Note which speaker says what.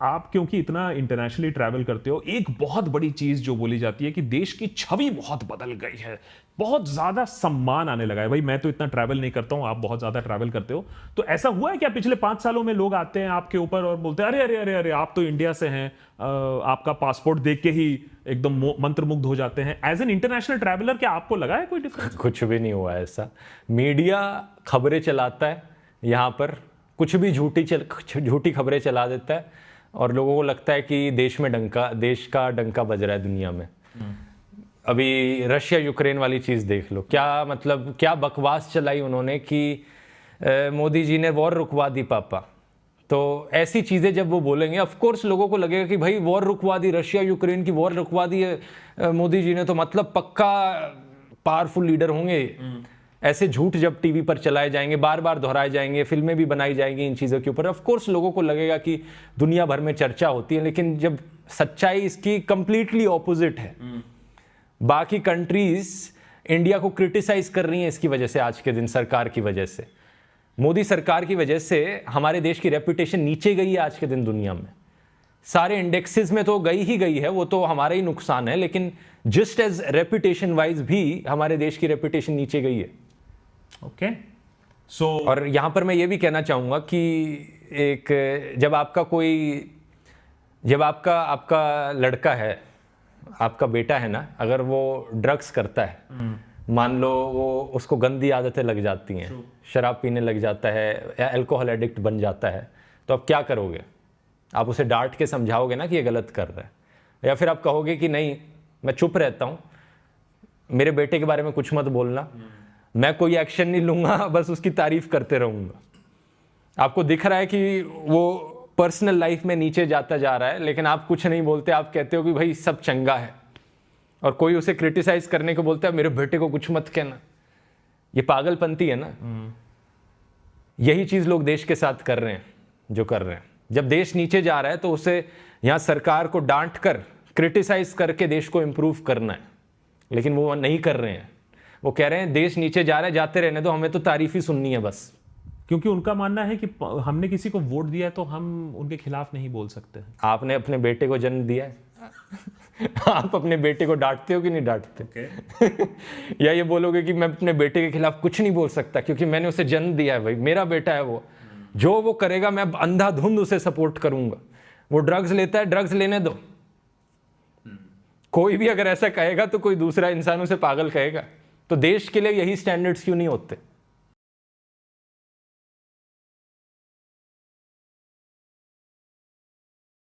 Speaker 1: आप क्योंकि इतना इंटरनेशनली ट्रैवल करते हो, एक बहुत बड़ी चीज जो बोली जाती है कि देश की छवि बहुत बदल गई है, बहुत ज्यादा सम्मान आने लगा है। भाई मैं तो इतना ट्रैवल नहीं करता हूं, आप बहुत ज्यादा ट्रैवल करते हो, तो ऐसा हुआ है क्या पिछले 5 सालों में लोग आते हैं आपके ऊपर और बोलते हैं अरे अरे अरे अरे आप तो इंडिया से हैं, आपका पासपोर्ट देख के ही एकदम मंत्रमुग्ध हो जाते हैं? एज एन इंटरनेशनल ट्रैवलर क्या आपको लगा है कोई डिफरेंस?
Speaker 2: कुछ भी नहीं हुआ ऐसा। मीडिया खबरें चलाता है, यहाँ पर कुछ भी झूठी खबरें चला देता है और लोगों को लगता है कि देश का डंका बज रहा है दुनिया में। अभी रशिया यूक्रेन वाली चीज़ देख लो, क्या मतलब क्या बकवास चलाई उन्होंने कि मोदी जी ने वॉर रुकवा दी पापा। तो ऐसी चीज़ें जब वो बोलेंगे, ऑफ कोर्स लोगों को लगेगा कि भाई वॉर रुकवा दी, रशिया यूक्रेन की वॉर रुकवा दी है मोदी जी ने, तो मतलब पक्का पावरफुल लीडर होंगे। ऐसे झूठ जब टीवी पर चलाए जाएंगे, बार बार दोहराए जाएंगे, फिल्में भी बनाई जाएंगी इन चीज़ों के ऊपर, ऑफ कोर्स लोगों को लगेगा कि दुनिया भर में चर्चा होती है। लेकिन जब सच्चाई इसकी कंप्लीटली ऑपोजिट है। बाकी कंट्रीज इंडिया को क्रिटिसाइज कर रही हैं इसकी वजह से, आज के दिन सरकार की वजह से, मोदी सरकार की वजह से हमारे देश की रेपुटेशन नीचे गई है आज के दिन दुनिया में। सारे इंडेक्सेस में तो गई ही गई है, वो तो हमारा ही नुकसान है, लेकिन जस्ट एज रेपुटेशन वाइज भी हमारे देश की रेपुटेशन नीचे गई है।
Speaker 1: ओके सो
Speaker 2: और यहां पर मैं ये भी कहना चाहूंगा कि जब आपका लड़का है, आपका बेटा है ना, अगर वो ड्रग्स करता है, मान लो वो उसको गंदी आदतें लग जाती हैं, शराब पीने लग जाता है या अल्कोहल एडिक्ट बन जाता है, तो आप क्या करोगे? आप उसे डांट के समझाओगे ना कि ये गलत कर रहा है, या फिर आप कहोगे कि नहीं मैं चुप रहता हूँ, मेरे बेटे के बारे में कुछ मत बोलना, मैं कोई एक्शन नहीं लूंगा, बस उसकी तारीफ करते रहूंगा। आपको दिख रहा है कि वो पर्सनल लाइफ में नीचे जाता जा रहा है, लेकिन आप कुछ नहीं बोलते, आप कहते हो कि भाई सब चंगा है, और कोई उसे क्रिटिसाइज करने को बोलता है मेरे बेटे को कुछ मत कहना। ये पागलपंती है ना। यही चीज लोग देश के साथ कर रहे हैं, जो कर रहे हैं। जब देश नीचे जा रहा है तो उसे यहां सरकार को डांट कर, क्रिटिसाइज करके देश को इंप्रूव करना है, लेकिन वो नहीं कर रहे हैं। वो कह रहे हैं देश नीचे जा रहा है, जाते रहने दो, हमें तो तारीफ ही सुननी है बस।
Speaker 1: क्योंकि उनका मानना है कि हमने किसी को वोट दिया है तो हम उनके खिलाफ नहीं बोल सकते।
Speaker 2: आपने अपने बेटे को जन्म दिया है आप अपने बेटे को डांटते हो कि नहीं डांटते? या ये बोलोगे कि मैं अपने बेटे के खिलाफ कुछ नहीं बोल सकता क्योंकि मैंने उसे जन्म दिया है, भाई मेरा बेटा है, वो जो वो करेगा मैं अंधाधुंध उसे सपोर्ट करूंगा। वो ड्रग्स लेता है, ड्रग्स लेने दो। कोई भी अगर ऐसा कहेगा तो कोई दूसरा इंसान उसे पागल कहेगा। तो देश के लिए यही स्टैंडर्ड्स क्यों नहीं होते?